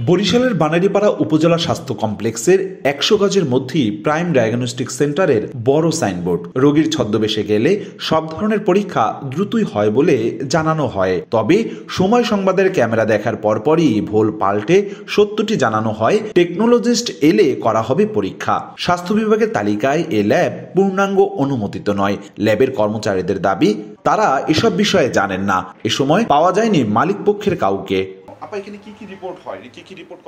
বরিশালের বানারীপাড়া উপজেলা স্বাস্থ্য কমপ্লেক্সের ১০০ গজের মধ্যেই প্রাইম ডায়াগনস্টিক সেন্টারের বড় সাইনবোর্ড। রোগীর ছদ্মবেশে গেলে সব ধরনের পরীক্ষা দ্রুতই হয় বলে জানানো হয়। তবে সময় সংবাদের ক্যামেরা দেখার পরপরই ভোল পাল্টে সত্যটি জানানো হয় টেকনোলজিস্ট এলে করা হবে পরীক্ষা। স্বাস্থ্য বিভাগের তালিকায় এ ল্যাব পূর্ণাঙ্গ অনুমোদিত নয়। ল্যাবের কর্মচারীদের দাবি তারা এসব বিষয়ে জানেন না। এ সময় পাওয়া যায়নি মালিক পক্ষের কাউকে।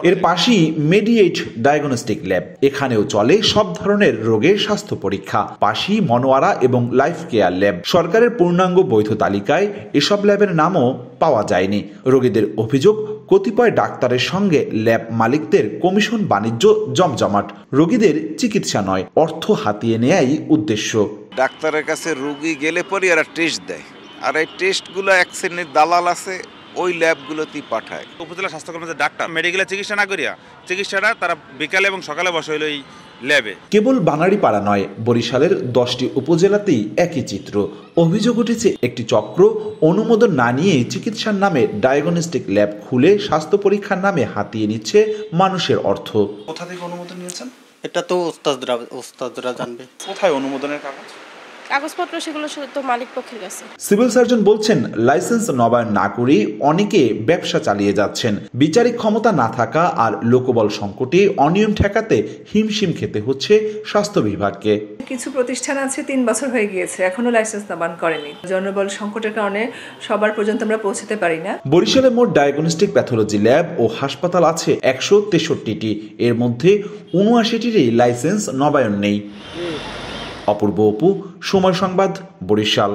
এর পাশেই মেডিয়েট ডায়াগনস্টিক ল্যাব, এখানেও চলে সব ধরনের রোগের স্বাস্থ্য পরীক্ষা। পাশেই মনোয়ারা এবং লাইফ কেয়ার ল্যাব। সরকারের পূর্ণাঙ্গ বৈধ তালিকায় এসব ল্যাবের নামও পাওয়া যায়নি। রোগীদের অভিযোগ, কতিপয় ডাক্তারের সঙ্গে ল্যাব মালিকদের কমিশন বাণিজ্য জমজমাট। রোগীদের চিকিৎসা নয়, অর্থ হাতিয়ে নেয়াই উদ্দেশ্য। ডাক্তারের কাছে রোগী গেলে পরে এরা টেস্ট দেয়, আর এই টেস্টগুলো এক শ্রেণীর দালাল আছে, ওই ল্যাবগুলোতেই পাঠায়। উপজেলা স্বাস্থ্য কর্মচারী ডাক্তার মেডিকেলে চিকিৎসা না করিয়া চিকিৎসাটা তারা বিকালে এবং সকালে বসে হইল এই ল্যাবে। কেবল বানারীপাড়া নয়, বরিশালের 10টি উপজেলাতেই একই চিত্র। অভিযোগ উঠেছে একটি চক্র অনুমোদন না নিয়ে চিকিৎসার নামে ডায়াগনস্টিক ল্যাব খুলে স্বাস্থ্য পরীক্ষার নামে হাতিয়ে নিচ্ছে মানুষের অর্থ। কোথা থেকে অনুমোদন নিয়েছেন? এটা তো ওস্তাদরা জানবে। কোথায় অনুমোদনের কাগজপত্র? সেগুলো তো মালিক পক্ষের কাছে। সিভিল সার্জন বলছেন, লাইসেন্স নবায়ন না করে অনেকে ব্যবসা চালিয়ে যাচ্ছেন। বিচারিক ক্ষমতা না থাকা আর লোকবল সংকটে অনিয়ম ঠেকাতে হিমশিম খেতে হচ্ছে স্বাস্থ্য বিভাগকে। কিছু প্রতিষ্ঠান আছে 3 বছর হয়ে গিয়েছে, এখনো লাইসেন্স নবায়ন করেনি। জনবল সংকটের কারণে সবার পর্যন্ত আমরা পৌঁছতে পারি না। বরিশালে মোট ডায়াগনস্টিক প্যাথোলজি ল্যাব ও হাসপাতাল আছে 163টি। এর মধ্যে 79টিরই লাইসেন্স নবায়ন নেই। অপূর্ব অপু, সময় সংবাদ, বরিশাল।